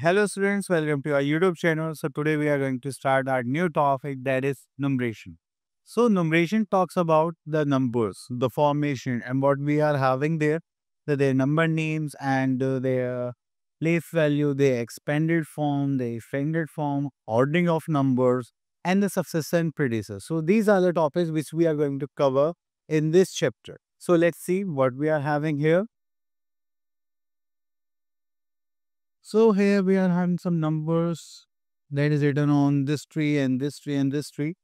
Hello students, welcome to our YouTube channel. So today we are going to start our new topic, that is numeration. So numeration talks about the numbers, the formation, and what we are having there, their number names and their place value, their expanded form, the extended form, ordering of numbers, and the successor and predecessor. So these are the topics which we are going to cover in this chapter. So let's see what we are having here. So here we are having some numbers that is written on this tree and this tree and this tree,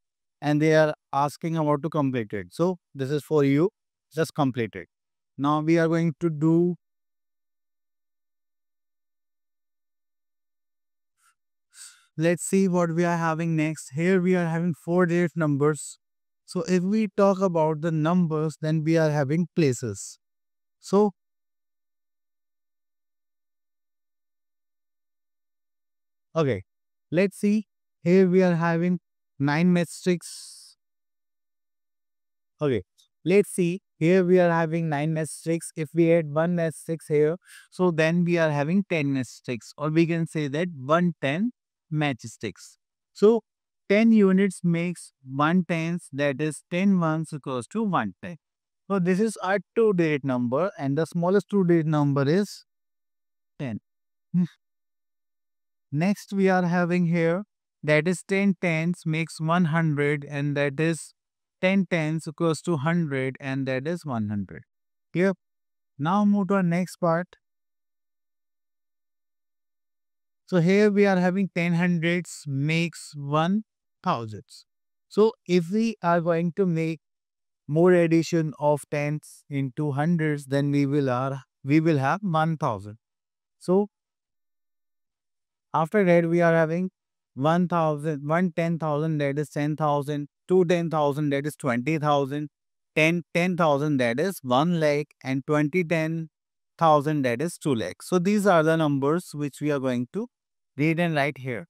and they are asking about to complete it. So this is for you, just complete it. Now we are going to do, let's see what we are having next. Here we are having four digit numbers. So if we talk about the numbers, then we are having places. So, okay, let's see. Here we are having nine matrix. Okay, let's see. Here we are having 9 matrix. If we add 1 matrix here, so then we are having 10 matrix, or we can say that 110 matchsticks. So 10 units makes 1 tens, that is 10 ones equals to 110. So this is our two-digit number, and the smallest two-digit number is 10. Hmm. Next we are having here, that is 10 tens makes 100, and that is 10 tens equals to 100, and that is 100. Clear? Now move to our next part. So here we are having 10 hundreds makes 1 thousands. So if we are going to make more addition of tens into hundreds, then we will have 1000. So after that we are having 1000, 110,000, that is 10,000, 210,000, that is 20,000, 10,000, that is 1 lakh, and 10,000, that is 2 lakhs. So these are the numbers which we are going to read and write here.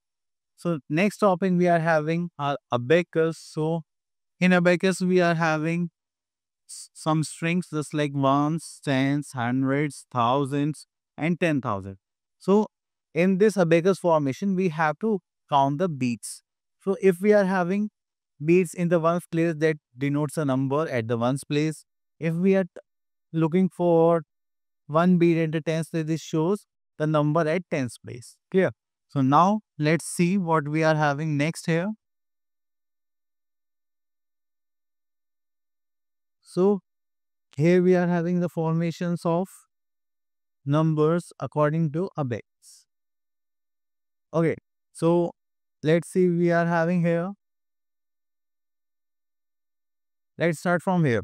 So next topic we are having are abacus. So in abacus we are having some strings just like ones, tens, hundreds, thousands, and 10,000. So in this abacus formation, we have to count the beats. So if we are having beats in the ones place, that denotes a number at the ones place. If we are looking for one beat at the tens place, this shows the number at tens place. Clear? So now let's see what we are having next here. So here we are having the formations of numbers according to abacus. Okay, so let's see, we are having here. Let's start from here.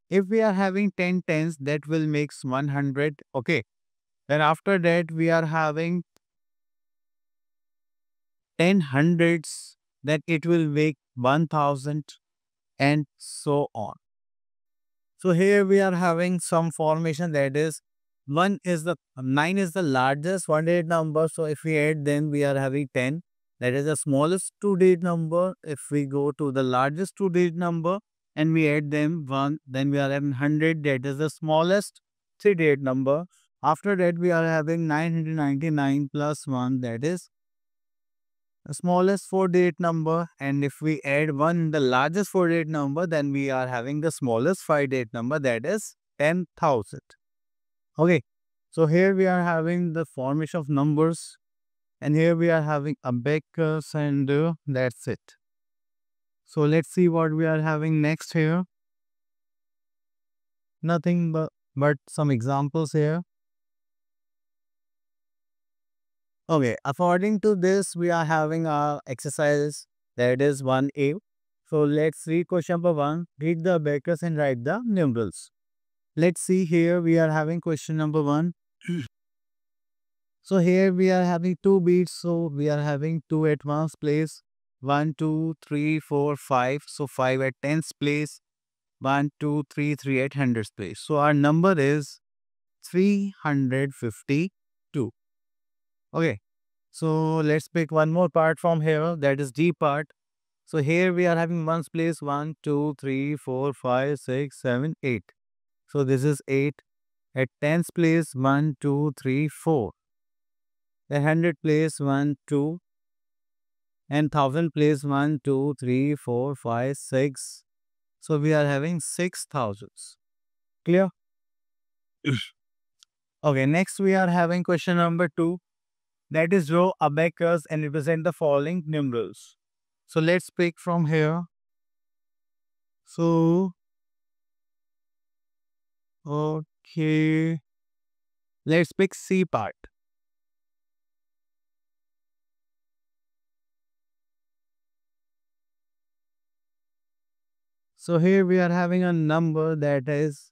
If we are having 10 tens, that will makes 100. Okay, then after that we are having 10 hundreds, that it will make 1000, and so on. So here we are having some formation, that is 9 is the largest one-digit number. So if we add, then we are having 10. That is the smallest two-digit number. If we go to the largest two-digit number and we add them 1, then we are having 100. That is the smallest three-digit number. After that we are having 999 plus 1. That is the smallest four-digit number, and if we add 1, the largest four-digit number, then we are having the smallest five-digit number, that is 10,000. Okay, so here we are having the formation of numbers, and here we are having abacus, and that's it. So let's see what we are having next here. Nothing but some examples here. Okay, according to this, we are having our exercise, that is 1A. So let's read question number 1. Read the abacus and write the numerals. Let's see, here we are having question number 1. So here we are having two beats. So we are having 2 at ones place. 1, 2, 3, 4, 5. So 5 at tens place. 1, 2, 3, 3 at hundreds place. So our number is 352. Okay. So let's pick one more part from here, that is D part. So here we are having ones place 1, 2, 3, 4, 5, 6, 7, 8. So this is 8. At tens place 1, 2, 3, 4. The 100 place 1, 2, and 1000 place 1, 2, 3, 4, 5, 6. So we are having 6,000s. Clear? Okay, next we are having question number 2. That is draw abacus and represent the following numerals. So let's pick from here. So, okay, let's pick C part. So here we are having a number that is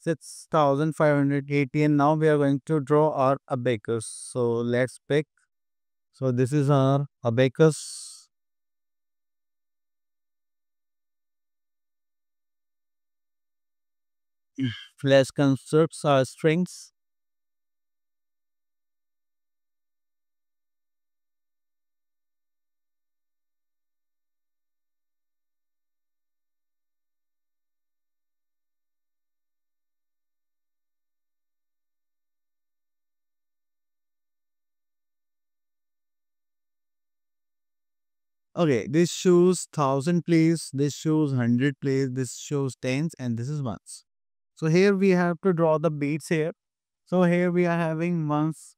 6,580, and now we are going to draw our abacus. So let's pick. So this is our abacus. Let's construct our strings. Okay, this shows 1000 place, this shows 100 place, this shows tens, and this is ones. So here we have to draw the beats here. So here we are having ones,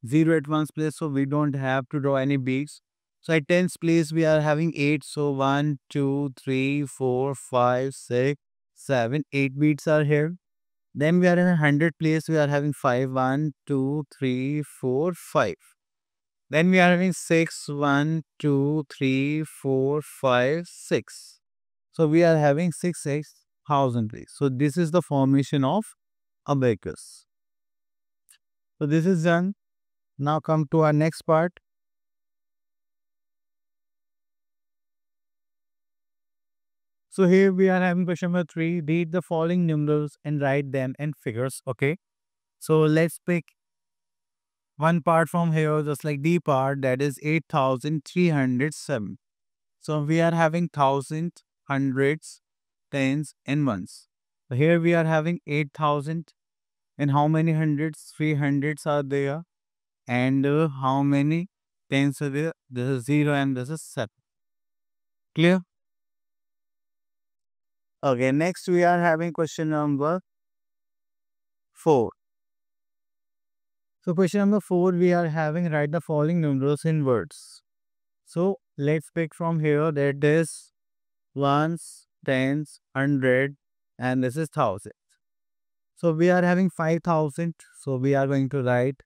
0 at ones place, so we don't have to draw any beats. So at tens place we are having 8, so 1, 2, 3, 4, 5, 6, 7, 8 beats are here. Then we are in a 100 place, we are having 5, 1, 2, 3, 4, 5. Then we are having 6, 1, 2, 3, 4, 5, 6. So we are having 6,000 place. So this is the formation of abacus. So this is done. Now come to our next part. So here we are having question number 3. Read the following numerals and write them in figures. Okay. So let's pick one part from here, just like D part, that is 8,307. So we are having thousands, hundreds, tens, and ones. So here we are having 8,000. And how many hundreds? 3 hundreds are there. And how many tens are there? This is 0 and this is 7. Clear? Okay, next we are having question number 4. So question number 4, we are having write the following numerals in words. So let's pick from here, that is ones, tens, hundred, and this is thousand. So we are having 5,000. So we are going to write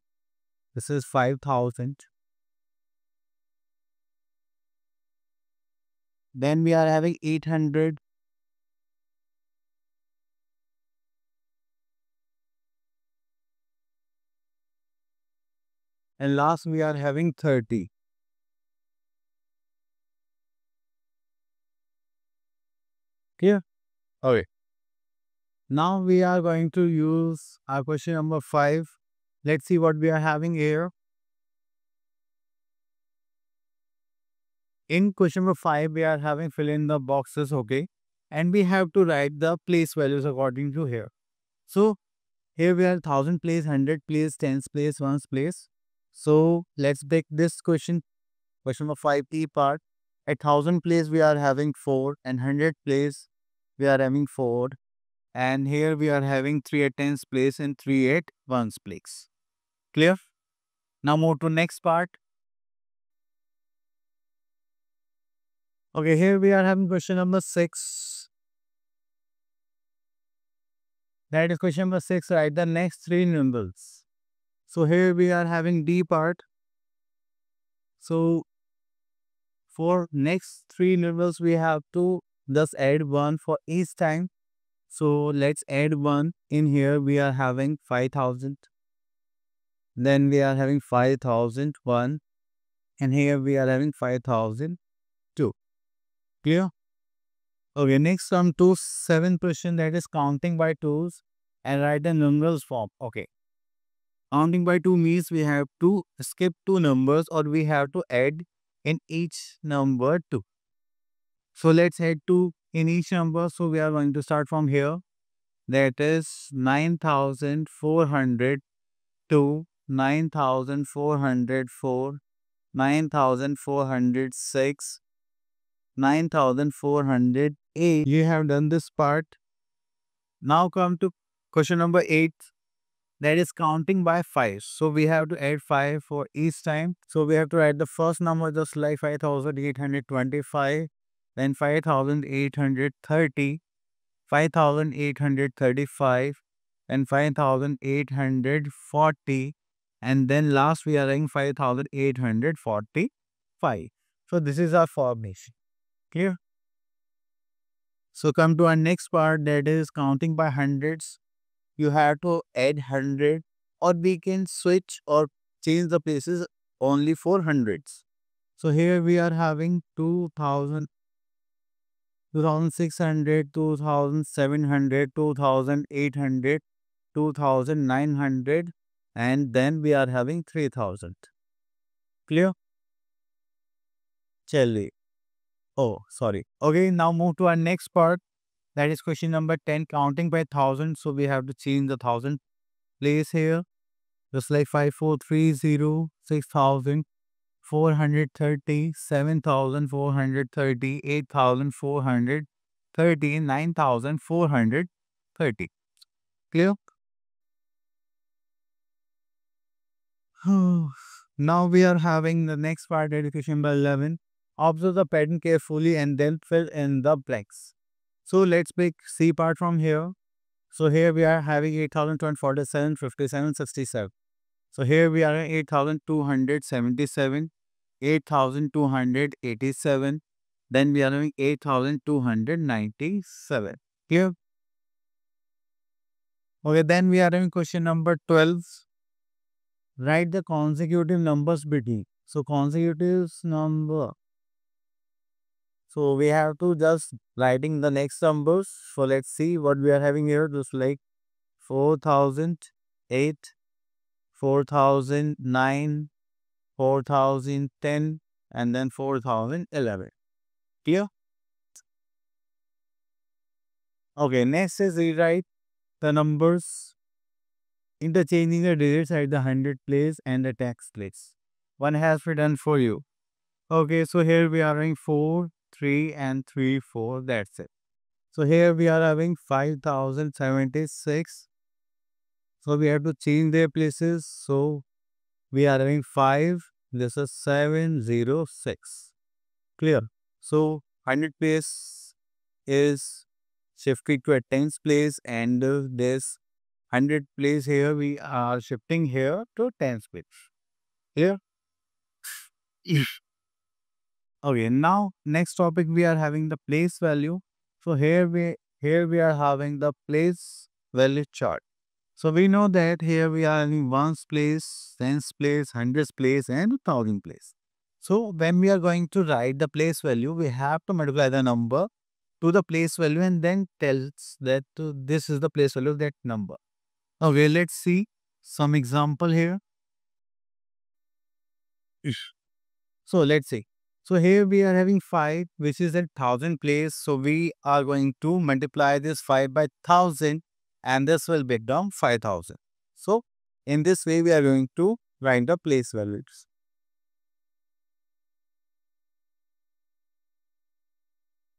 this is 5,000. Then we are having 800. And last we are having 30. Clear? Okay. Now we are going to use our question number 5. Let's see what we are having here. In question number 5, we are having fill in the boxes, okay? And we have to write the place values according to here. So here we are 1000 place, 100 place, tens place, ones place. So let's take this question, question number 5 E part. At 1000 place we are having 4, and 100 place we are having 4. And here we are having 3 at tens place and 3 at ones place. Clear? Now move to next part. Okay, here we are having question number 6. That is question number 6. Write the next 3 numerals. So here we are having D part. So for next 3 numerals, we have to just add 1 for each time. So let's add 1 in here. We are having 5,000. Then we are having 5,001. And here we are having 5,002. Clear? Okay, next come to 7th question, that is counting by twos and write the numerals form. Okay. Counting by 2 means we have to skip 2 numbers or we have to add in each number 2. So let's add 2 in each number. So we are going to start from here. That is 9,402 9,404, 9,406, 9,408. You have done this part. Now come to question number 8. That is counting by 5. So we have to add 5 for each time. So we have to write the first number just like 5,825, then 5,830, 5,835, and 5,840, and then last we are having 5,845. So this is our formation. Clear? So come to our next part, that is counting by hundreds. You have to add 100, or we can switch or change the places only for hundreds. So here we are having 2,000, 2,600, 2,700, 2,800, 2,900, and then we are having 3,000. Clear? Chali. Oh, sorry. Okay, now move to our next part. That is question number 10, counting by 1,000. So we have to change the 1,000 place here. Just like 5,430, 6,430, 7,430, 8,430, 9,430. Clear? Now we are having the next part, education by 11. Observe the pattern carefully and then fill in the blanks. So let's pick C part from here. So here we are having 8,247, 57, 67. So here we are at 8,277, 8,287. Then we are having 8,297. Clear? Okay, then we are having question number 12. Write the consecutive numbers between. So consecutive number. So we have to just writing the next numbers. So let's see what we are having here. Just like 4,008, 4,009, 4,010, and then 4,011. Clear? Okay, next is rewrite the numbers, interchanging the digits at the hundred place and the text place. One has been done for you. Okay, so here we are having 4, 3, and 3, 4. That's it. So here we are having 5,076. So we have to change their places. So we are having 5. This is 706. Clear? So 100 place is shifted to a tens place, and this 100 place here we are shifting here to tens place. Clear? Okay, now next topic we are having the place value. So here we are having the place value chart. So we know that here we are having ones place, tens place, hundreds place, and thousand place. So when we are going to write the place value, we have to multiply the number to the place value and then tells that this is the place value of that number. Okay, let's see some example here. So let's see. So here we are having 5, which is at 1,000 place. So we are going to multiply this 5 by 1,000, and this will become 5,000. So in this way, we are going to write the place values.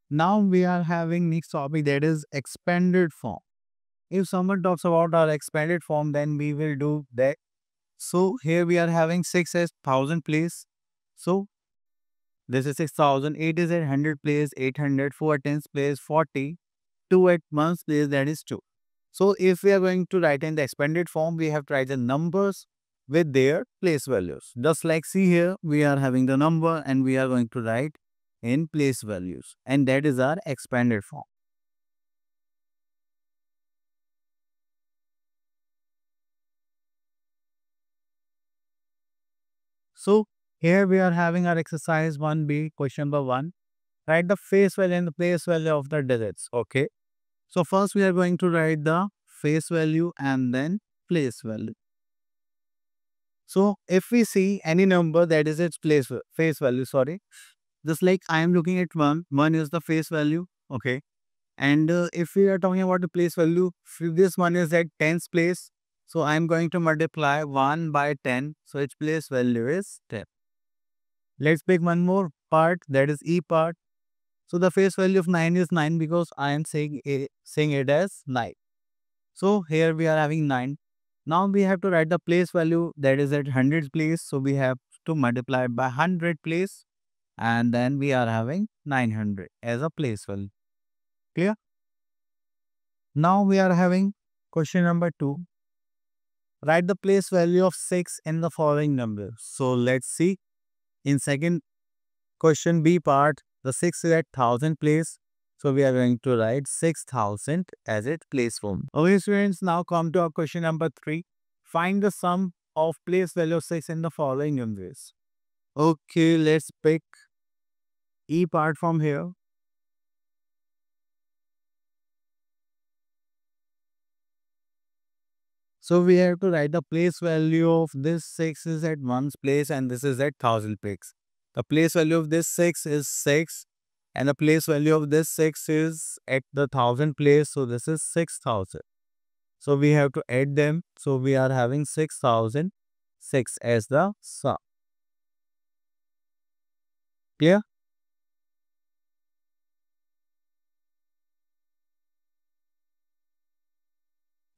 Now we are having next topic, that is expanded form. If someone talks about our expanded form, then we will do that. So here we are having 6 as 1,000 place. So this is 6,000. 8 is at 100 place, 800, 4 tens place, 40, 2 at ones place, that is 2. So if we are going to write in the expanded form, we have to write the numbers with their place values. Just like see here, we are having the number and we are going to write in place values, and that is our expanded form. So here we are having our exercise 1B, question number 1. Write the face value and the place value of the digits. Okay. So first we are going to write the face value and then place value. So if we see any number, that is its face value, sorry. Just like I am looking at 1 is the face value. Okay. And if we are talking about the place value, this one is at tens place. So I'm going to multiply 1 by 10. So its place value is 10. Let's pick one more part, that is E part. So the face value of 9 is 9 because I am saying it as 9. So here we are having 9. Now we have to write the place value that is at 100 place. So we have to multiply by 100 place and then we are having 900 as a place value. Clear? Now we are having question number 2. Write the place value of 6 in the following numbers. So let's see. In second question B part, the 6 is at 1000 place. So we are going to write 6000 as its place form. Okay students, now come to our question number 3. Find the sum of place value of 6 in the following numbers. Okay, let's pick E part from here. So we have to write the place value of this 6 is at 1's place and this is at 1000 place. The place value of this 6 is 6 and the place value of this 6 is at the 1000 place. So this is 6000. So we have to add them. So we are having 6006 as the sum. Clear?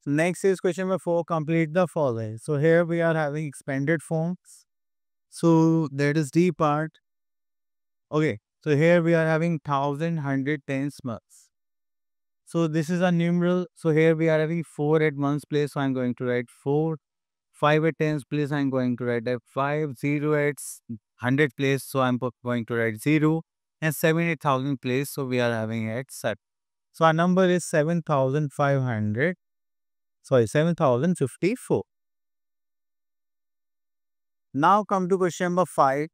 Next is question number 4. Complete the following. So here we are having expanded forms. So that is D part. Okay. So here we are having 1110 marks. So this is a numeral. So here we are having 4 at 1's place. So I'm going to write 4. 5 at 10's place. I'm going to write 5. 0 at 100 place. So I'm going to write 0. And 7 at 1000 place. So we are having at 7. So our number is 7500. Sorry, 7054. Now come to question number 5.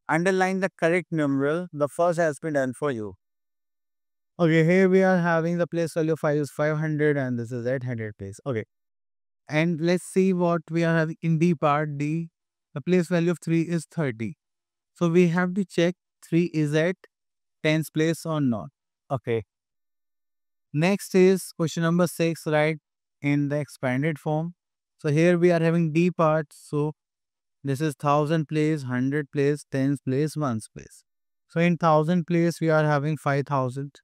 Underline the correct numeral. The first has been done for you. Okay, here we are having the place value of 5 is 500 and this is at 100 place. Okay. And let's see what we are having in D part. D. The place value of 3 is 30. So we have to check 3 is at 10's place or not. Okay. Next is question number 6, right? In the expanded form. So here we are having D part. So this is 1000 place, 100 place, 10's place, 1's place. So in 1000 place, we are having 5000.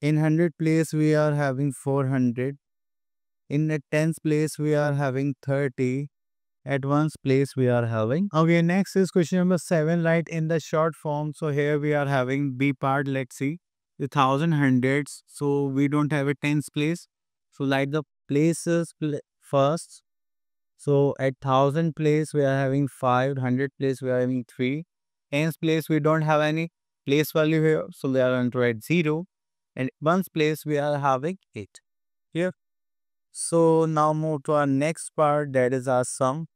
In 100 place, we are having 400. In the 10th place, we are having 30. At 1's place, we are having. Okay, next is question number 7, right? In the short form. So here we are having B part. Let's see. The 1000 hundreds. So we don't have a 10th place. So like the places first. So at 1000 place, we are having 5. 100 place, we are having 3. 10th place, we don't have any place value here. So we are going to write 0. And 1's place, we are having 8. Here. So now move to our next part, that is our sum.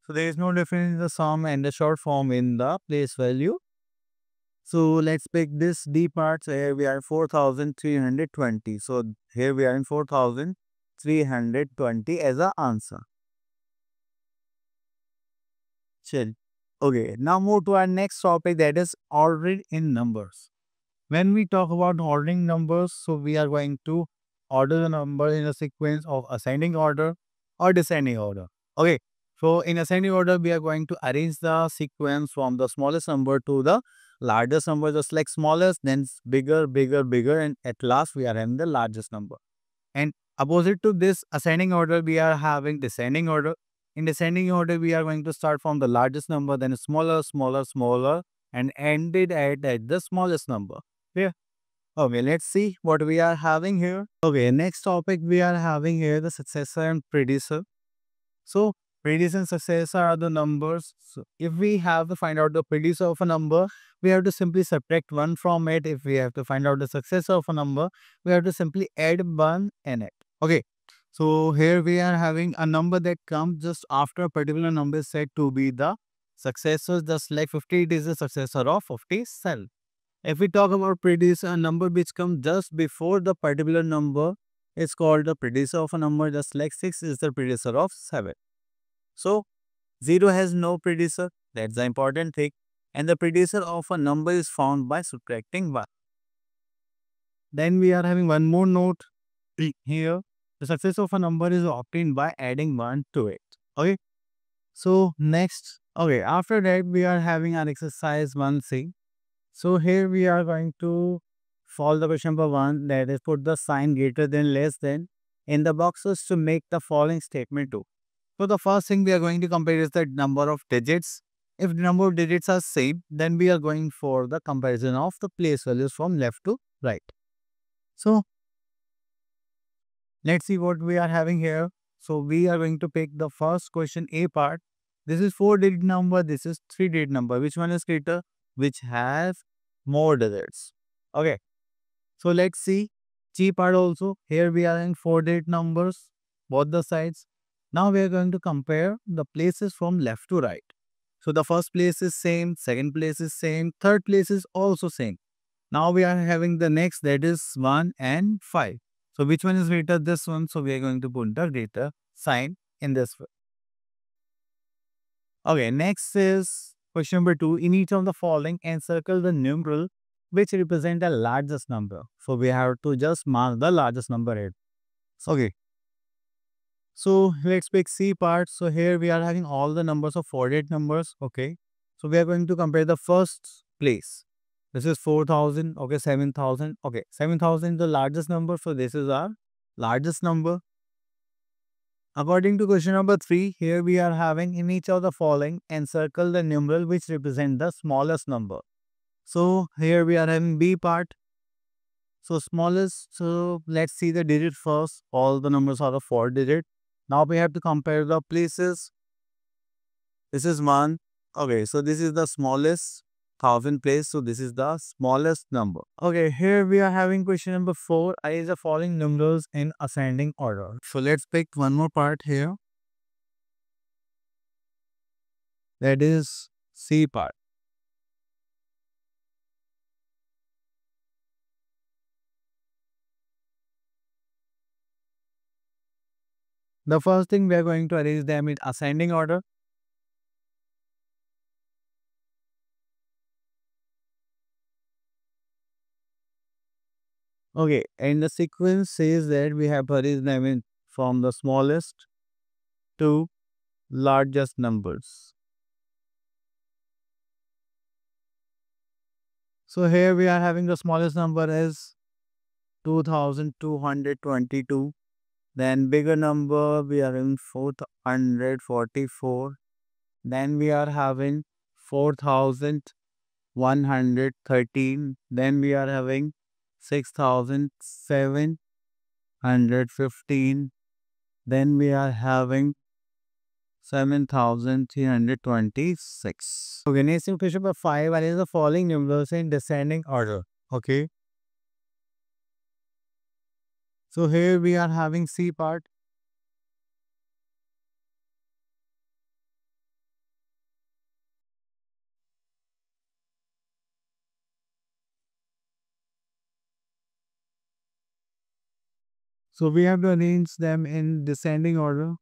So there is no difference in the sum and the short form in the place value. So let's pick this D part. So here we are 4320. So here we are in 4320 as an answer. Chill. Okay, now move to our next topic, that is ordering in numbers. When we talk about ordering numbers, so we are going to order the number in a sequence of ascending order or descending order. Okay, so in ascending order, we are going to arrange the sequence from the smallest number to the largest number, just like smallest, then bigger, bigger, bigger, and at last we are having the largest number. And opposite to this ascending order, we are having descending order. In descending order, we are going to start from the largest number, then smaller, smaller, smaller, and ended at the smallest number. Yeah. Okay, let's see what we are having here. Okay, next topic we are having here the successor and predecessor. So predecessor and successor are the numbers. So if we have to find out the predecessor of a number, we have to simply subtract 1 from it. If we have to find out the successor of a number, we have to simply add 1 in it. Okay. So here we are having a number that comes just after a particular number is said to be the successor, just like 50, it is the successor of 57. If we talk about predecessor, a number which comes just before the particular number is called the predecessor of a number, just like 6 is the predecessor of 7. So 0 has no predecessor, that's the important thing. And the predecessor of a number is found by subtracting 1. Then we are having one more note here. The success of a number is obtained by adding 1 to it. Okay. So next, okay, after that we are having our exercise 1C. So here we are going to solve the question number 1, that is put the sign greater than less than in the boxes to make the following statement too. So the first thing we are going to compare is the number of digits. If the number of digits are same, then we are going for the comparison of the place values from left to right. So let's see what we are having here. So we are going to pick the first question A part. This is 4-digit number, this is 3-digit number. Which one is greater? Which has more digits. Okay. So let's see G part also. Here we are in 4-digit numbers, both the sides. Now we are going to compare the places from left to right. So the first place is same, second place is same, third place is also same. Now we are having the next, that is 1 and 5. So which one is greater? This one. So we are going to put the greater sign in this way. Okay, next is question number 2. In each of the following, encircle the numeral which represent the largest number. So we have to just mark the largest number here. Okay. So let's pick C part. So here we are having all the numbers of 48 numbers. Okay. So we are going to compare the first place. This is 4,000. Okay. 7,000. Okay. 7,000 is the largest number. So this is our largest number. According to question number 3, here we are having in each of the following, encircle the numeral which represent the smallest number. So here we are having B part. So smallest, so let's see the digit first. All the numbers are the 4 digit. Now we have to compare the places. This is 1. Okay, so this is the smallest 1000 place. So this is the smallest number. Okay, here we are having question number 4. Arrange the following numerals in ascending order. So let's pick one more part here. That is C part. The first thing we are going to arrange them in ascending order. Okay, and the sequence says that we have to arrange them in from the smallest to largest numbers. So here we are having the smallest number as 2222. Then bigger number we are in 444. Then we are having 4113. Then we are having 6715. Then we are having 7326. Okay, next question number 5. What is the following numbers in descending order? Okay. So here we are having C part. So we have to arrange them in descending order.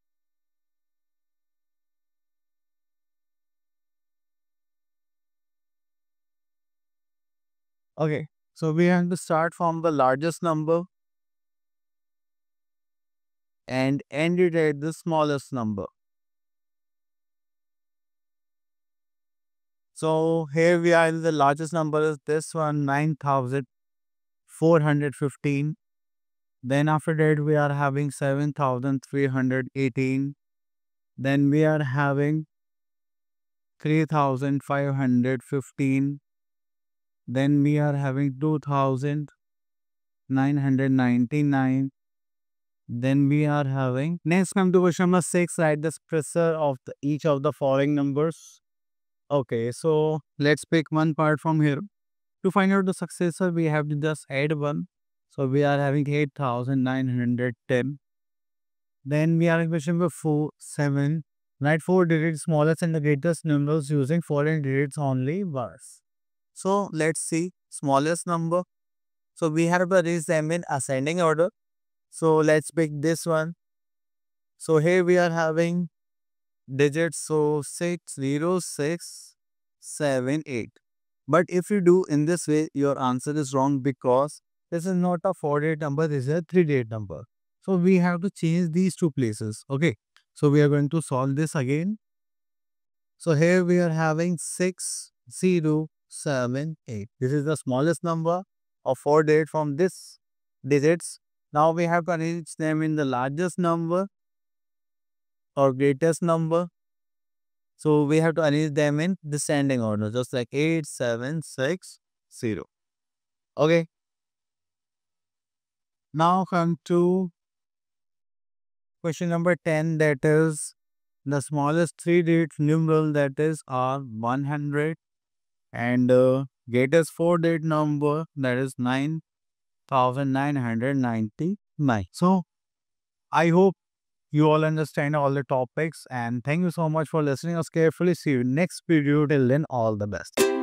Okay. So we have to start from the largest number and end it at the smallest number. So here we are, the largest number is this one, 9415. Then after that we are having 7318. Then we are having 3515. Then we are having 2999. Then we are having, next come to question number 6, write the successor of each of the following numbers. Okay, so let's pick one part from here. To find out the successor, we have to just add 1. So we are having 8910. Then we are in question number 4, 7. Write 4 digits smallest and the greatest numbers using foreign digits only once. So let's see smallest number. So we have to arrange them in ascending order. So let's pick this one. So here we are having digits, so 60678. But if you do in this way, your answer is wrong because this is not a 4-digit number, this is a 3-digit number. So we have to change these two places. Okay. So we are going to solve this again. So here we are having 6078. This is the smallest number of 4 digits from this digits. Now we have to arrange them in the largest number or greatest number. So we have to arrange them in descending order, just like 8760. Okay. Now come to question number 10, that is the smallest 3-digit numeral, that is R100, and greatest 4-digit number, that is 9999. So I hope you all understand all the topics, and thank you so much for listening us carefully. See you next video. Till then, all the best.